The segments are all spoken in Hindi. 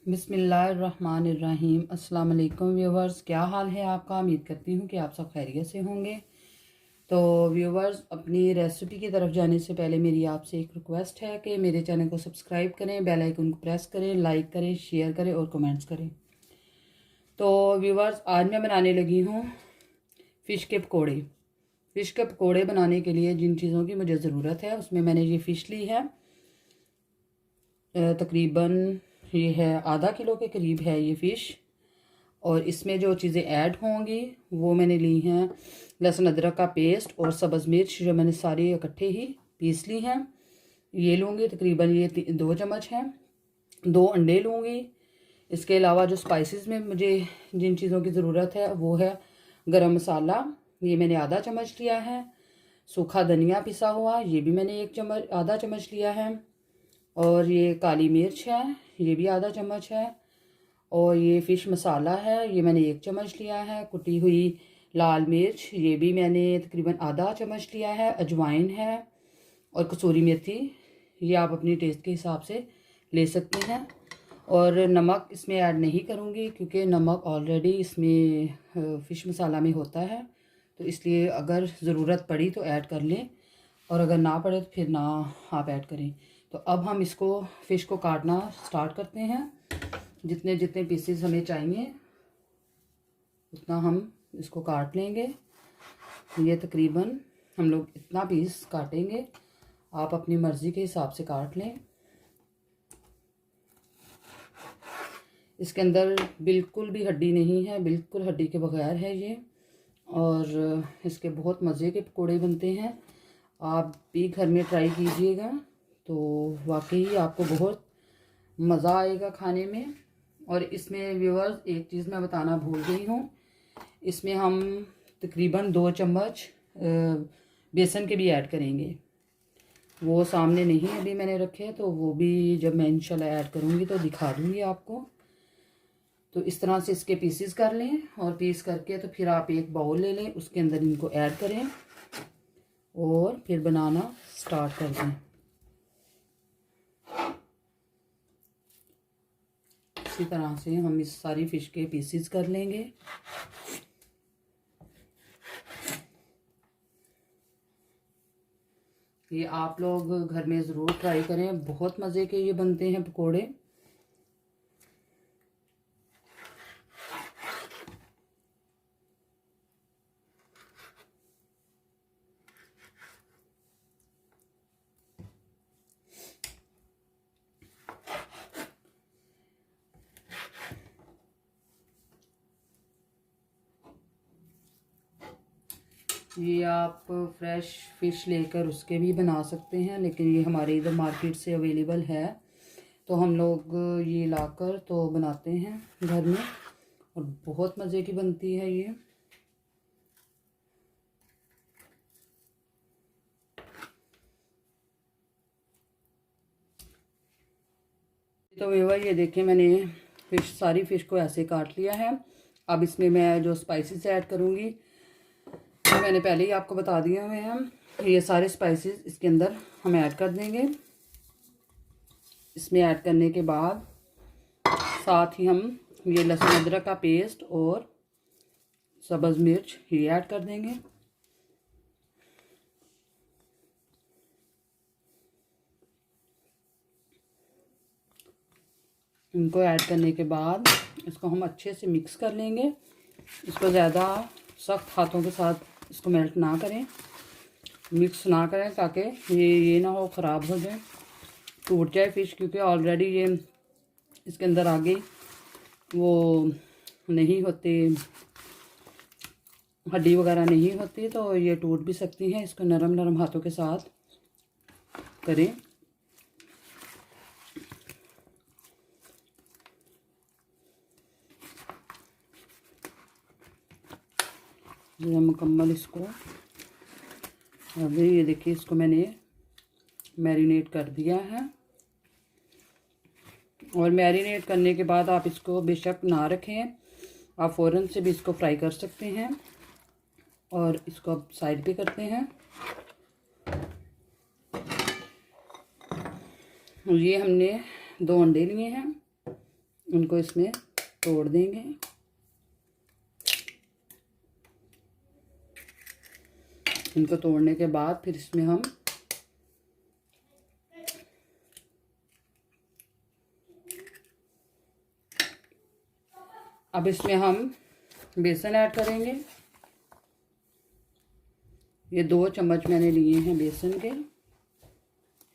बिस्मिल्लाहिर्रहमानिर्रहीम। अस्सलाम वालेकुम व्यूवर्स, क्या हाल है आपका। उम्मीद करती हूँ कि आप सब खैरियत से होंगे। तो व्यूवर्स, अपनी रेसिपी की तरफ जाने से पहले मेरी आपसे एक रिक्वेस्ट है कि मेरे चैनल को सब्सक्राइब करें, बेल आइकन को प्रेस करें, लाइक करें, शेयर करें और कमेंट्स करें। तो व्यूवर्स, आज मैं बनाने लगी हूँ फ़िश के पकोड़े। फ़िश के पकोड़े बनाने के लिए जिन चीज़ों की मुझे ज़रूरत है उसमें मैंने ये फ़िश ली है, तकरीबन ये है आधा किलो के करीब है ये फ़िश। और इसमें जो चीज़ें ऐड होंगी वो मैंने ली हैं लहसुन अदरक का पेस्ट और सब्ज़ मिर्च, जो मैंने सारी इकट्ठे ही पीस ली हैं, ये लूँगी। तकरीबन ये 2 चम्मच हैं। 2 अंडे लूँगी। इसके अलावा जो स्पाइसेस में मुझे जिन चीज़ों की ज़रूरत है वो है गरम मसाला, ये मैंने आधा चम्मच लिया है। सूखा धनिया पिसा हुआ, ये भी मैंने आधा चम्मच लिया है। और ये काली मिर्च है, ये भी आधा चम्मच है। और ये फ़िश मसाला है, ये मैंने 1 चम्मच लिया है। कुटी हुई लाल मिर्च, ये भी मैंने तकरीबन आधा चम्मच लिया है। अजवाइन है और कसूरी मेथी, ये आप अपनी टेस्ट के हिसाब से ले सकते हैं। और नमक इसमें ऐड नहीं करूँगी क्योंकि नमक ऑलरेडी इसमें फ़िश मसाला में होता है, तो इसलिए अगर ज़रूरत पड़ी तो ऐड कर लें और अगर ना पड़े तो फिर ना आप ऐड करें। तो अब हम इसको फ़िश को काटना स्टार्ट करते हैं। जितने जितने पीसेस हमें चाहिए उतना हम इसको काट लेंगे। ये तकरीबन हम लोग इतना पीस काटेंगे, आप अपनी मर्ज़ी के हिसाब से काट लें। इसके अंदर बिल्कुल भी हड्डी नहीं है, बिल्कुल हड्डी के बगैर है ये। और इसके बहुत मज़े के पकोड़े बनते हैं। आप भी घर में ट्राई कीजिएगा तो वाकई आपको बहुत मज़ा आएगा खाने में। और इसमें व्यूअर्स, एक चीज़ मैं बताना भूल गई हूँ, इसमें हम तकरीबन 2 चम्मच बेसन के भी ऐड करेंगे। वो सामने नहीं अभी मैंने रखे, तो वो भी जब मैं इंशाल्लाह ऐड करूँगी तो दिखा दूँगी आपको। तो इस तरह से इसके पीसेस कर लें और पीस करके तो फिर आप एक बाउल ले लें, उसके अंदर इनको ऐड करें और फिर बनाना स्टार्ट कर दें। इसी तरह से हम इस सारी फ़िश के पीसेस कर लेंगे। ये आप लोग घर में ज़रूर ट्राई करें, बहुत मज़े के ये बनते हैं पकोड़े। ये आप फ्रेश फ़िश लेकर उसके भी बना सकते हैं, लेकिन ये हमारे इधर मार्केट से अवेलेबल है, तो हम लोग ये लाकर तो बनाते हैं घर में और बहुत मज़े की बनती है ये। तो व्यूअर, ये देखें मैंने सारी फ़िश को ऐसे काट लिया है। अब इसमें मैं जो स्पाइसेस ऐड करूँगी तो मैंने पहले ही आपको बता दिया हुए हैं। ये सारे स्पाइसेस इसके अंदर हम ऐड कर देंगे। इसमें ऐड करने के बाद साथ ही हम ये लहसुन अदरक का पेस्ट और सब्ज़ मिर्च ये ऐड कर देंगे। इनको ऐड करने के बाद इसको हम अच्छे से मिक्स कर लेंगे। इसको ज़्यादा सख्त हाथों के साथ इसको मेल्ट ना करें, मिक्स ना करें, ताकि ये ना हो ख़राब हो जाए, टूट जाए फ़िश, क्योंकि ऑलरेडी ये इसके अंदर आगे वो नहीं होते, हड्डी वगैरह नहीं होती, तो ये टूट भी सकती हैं। इसको नरम नरम हाथों के साथ करें। ये मुकम्मल इसको अभी ये देखिए, इसको मैंने मैरिनेट कर दिया है। और मैरिनेट करने के बाद आप इसको बेशक ना रखें, आप फ़ौरन से भी इसको फ्राई कर सकते हैं। और इसको अब साइड पे करते हैं। ये हमने 2 अंडे लिए हैं, उनको इसमें तोड़ देंगे। इनको तोड़ने के बाद फिर इसमें हम अब इसमें हम बेसन ऐड करेंगे। ये 2 चम्मच मैंने लिए हैं बेसन के,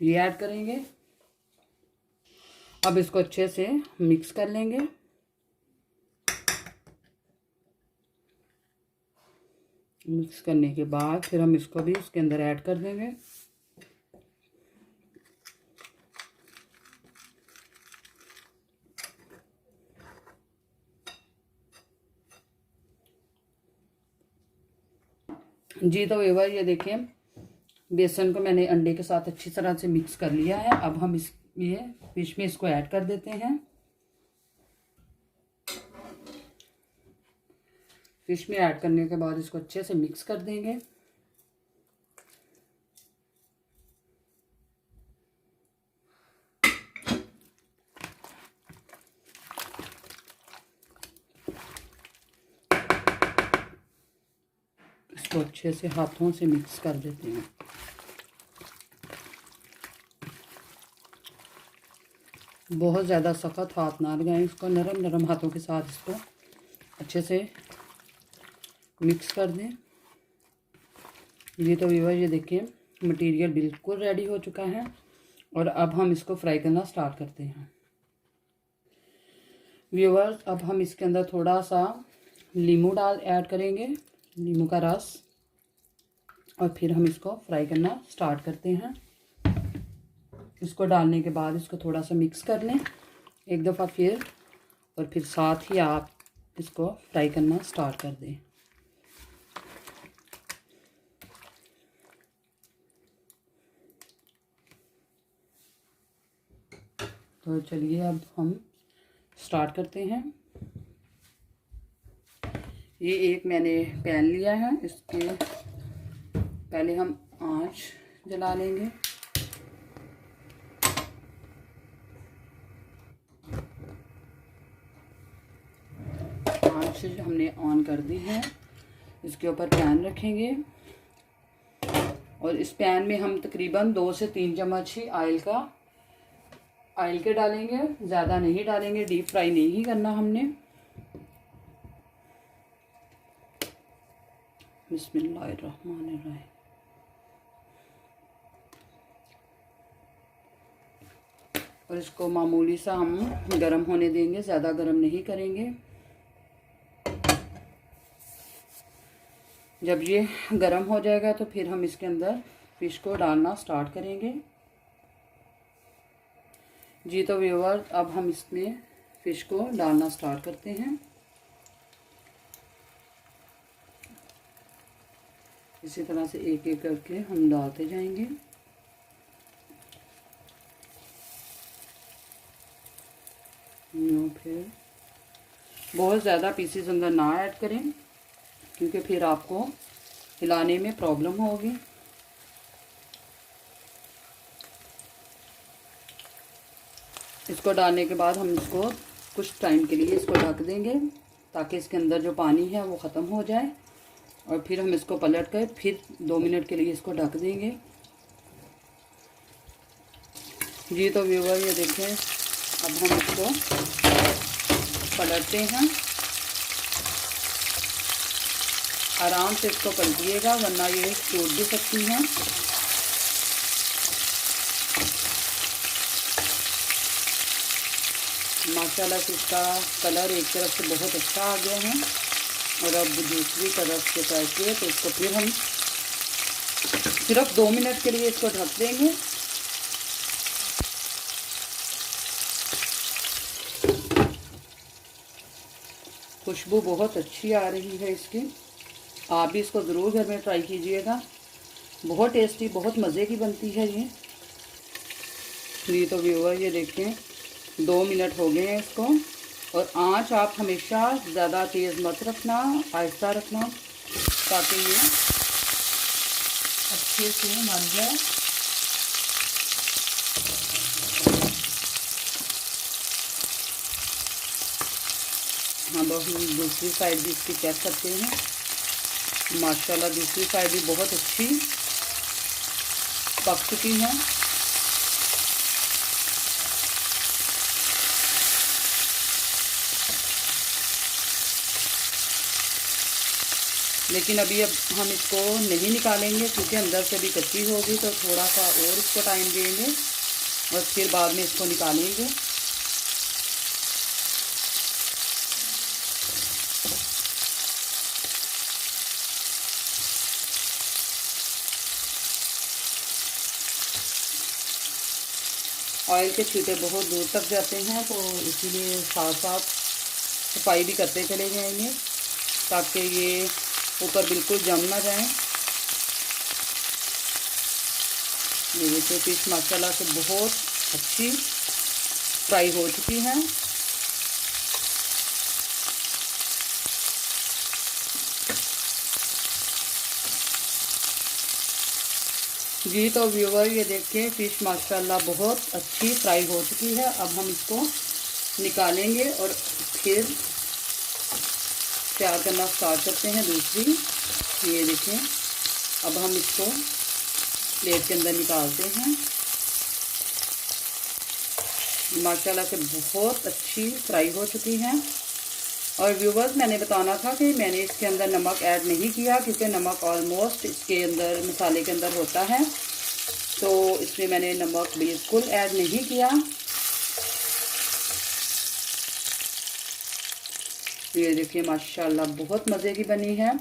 ये ऐड करेंगे। अब इसको अच्छे से मिक्स कर लेंगे। मिक्स करने के बाद फिर हम इसको भी इसके अंदर ऐड कर देंगे। जी तो व्यूअर ये देखिए बेसन को मैंने अंडे के साथ अच्छी तरह से मिक्स कर लिया है। अब हम ये फिश में इसको ऐड कर देते हैं। फिश में ऐड करने के बाद इसको अच्छे से मिक्स कर देंगे। इसको अच्छे से हाथों से मिक्स कर देते हैं। बहुत ज़्यादा सख्त हाथ ना लगाएं, इसको नरम नरम हाथों के साथ इसको अच्छे से मिक्स कर दें। ये तो व्यूअर ये देखिए मटेरियल बिल्कुल रेडी हो चुका है और अब हम इसको फ्राई करना स्टार्ट करते हैं। व्यूअर अब हम इसके अंदर थोड़ा सा नींबू ऐड करेंगे, नींबू का रस, और फिर हम इसको फ्राई करना स्टार्ट करते हैं। इसको डालने के बाद इसको थोड़ा सा मिक्स कर लें एक दफ़ा फिर, और फिर साथ ही आप इसको फ्राई करना स्टार्ट कर दें। तो चलिए अब हम स्टार्ट करते हैं। ये एक मैंने पैन लिया है, इसके पहले हम आंच जला लेंगे। आंच हमने ऑन कर दी है। इसके ऊपर पैन रखेंगे और इस पैन में हम तकरीबन 2 से 3 चम्मच ही ऑयल के डालेंगे, ज़्यादा नहीं डालेंगे, डीप फ्राई नहीं करना हमने। बिस्मिल्लाहिर्रहमानिर्रहीम। और इसको मामूली सा हम गरम होने देंगे, ज़्यादा गरम नहीं करेंगे। जब ये गरम हो जाएगा तो फिर हम इसके अंदर फिश को डालना स्टार्ट करेंगे। जी तो व्यूअर अब हम इसमें फिश को डालना स्टार्ट करते हैं। इसी तरह से एक एक करके हम डालते जाएंगे। फिर बहुत ज़्यादा पीसेस अंदर ना ऐड करें क्योंकि फिर आपको हिलाने में प्रॉब्लम होगी। इसको डालने के बाद हम इसको कुछ टाइम के लिए इसको ढक देंगे ताकि इसके अंदर जो पानी है वो ख़त्म हो जाए, और फिर हम इसको पलट कर फिर 2 मिनट के लिए इसको ढक देंगे। जी तो व्यूअर ये देखें अब हम इसको पलटते हैं। आराम से इसको पलटिएगा वरना ये टूट भी सकती हैं। माशाल्लाह से इसका कलर एक तरफ से बहुत अच्छा आ गया है और अब दूसरी तरफ से करके तो इसको फिर हम सिर्फ 2 मिनट के लिए इसको ढक देंगे। खुशबू बहुत अच्छी आ रही है इसकी। आप भी इसको ज़रूर घर में ट्राई कीजिएगा, बहुत टेस्टी, बहुत मज़े की बनती है ये। तो व्यूअर ये देखें 2 मिनट हो गए हैं इसको, और आंच आप हमेशा ज़्यादा तेज़ मत रखना, आहिस्ता रखना ताकि ये अच्छे से बन जाए। चलो हम दूसरी साइड भी इसकी चेक करते हैं। माशाल्लाह दूसरी साइड भी बहुत अच्छी पक चुकी हैं। लेकिन अभी अब हम इसको नहीं निकालेंगे क्योंकि अंदर से भी कच्ची होगी, तो थोड़ा सा और इसको टाइम देंगे और फिर बाद में इसको निकालेंगे। ऑयल के छींटे बहुत दूर तक जाते हैं, तो इसीलिए साथ साथ सफाई भी करते चले जाएंगे ताकि ये ऊपर बिल्कुल जम ना जाए। ये देखिए फिश माशाल्लाह से बहुत अच्छी फ्राई हो चुकी है। जी तो व्यूवर ये देखिए फिश माशाल्लाह बहुत अच्छी फ्राई हो चुकी है। अब हम इसको निकालेंगे और फिर तैयार करना स्टार्ट करते हैं दूसरी। ये देखिए अब हम इसको प्लेट के अंदर निकालते हैं। माशाल्लाह से बहुत अच्छी फ्राई हो चुकी हैं। और व्यूवर्स मैंने बताना था कि मैंने इसके अंदर नमक ऐड नहीं किया क्योंकि नमक ऑलमोस्ट इसके अंदर मसाले के अंदर होता है, तो इसमें मैंने नमक बिल्कुल ऐड नहीं किया। ये देखिए माशाल्लाह बहुत मज़े की बनी है।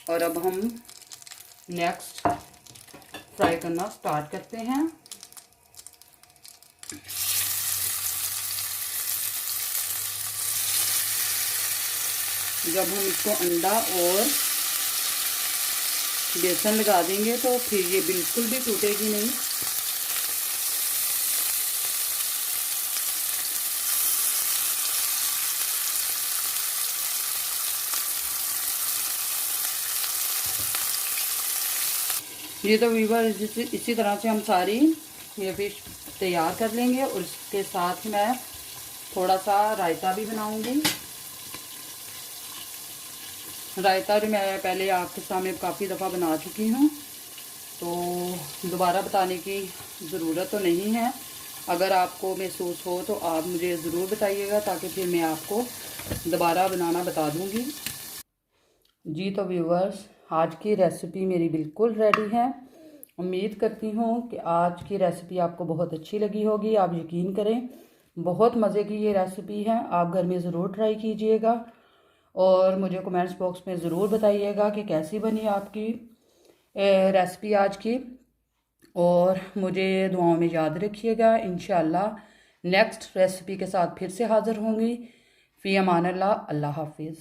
और अब हम नेक्स्ट फ्राई करना स्टार्ट करते हैं। जब हम इसको अंडा और बेसन लगा देंगे तो फिर ये बिल्कुल भी टूटेगी नहीं। ये तो व्यूअर इसी तरह से हम सारी ये फिश तैयार कर लेंगे। और इसके साथ मैं थोड़ा सा रायता भी बनाऊंगी। रायता जो मैं पहले आपके सामने काफ़ी दफ़ा बना चुकी हूँ, तो दोबारा बताने की ज़रूरत तो नहीं है। अगर आपको महसूस हो तो आप मुझे ज़रूर बताइएगा ताकि फिर मैं आपको दोबारा बनाना बता दूँगी। जी तो व्यूअर्स आज की रेसिपी मेरी बिल्कुल रेडी है। उम्मीद करती हूँ कि आज की रेसिपी आपको बहुत अच्छी लगी होगी। आप यकीन करें बहुत मज़े की ये रेसिपी है, आप घर में ज़रूर ट्राई कीजिएगा और मुझे कमेंट्स बॉक्स में ज़रूर बताइएगा कि कैसी बनी आपकी रेसिपी आज की। और मुझे दुआओं में याद रखिएगा। इंशाल्लाह नेक्स्ट रेसिपी के साथ फिर से हाज़िर होंगी। फ़ी अमान अल्लाह। अल्लाह हाफिज़।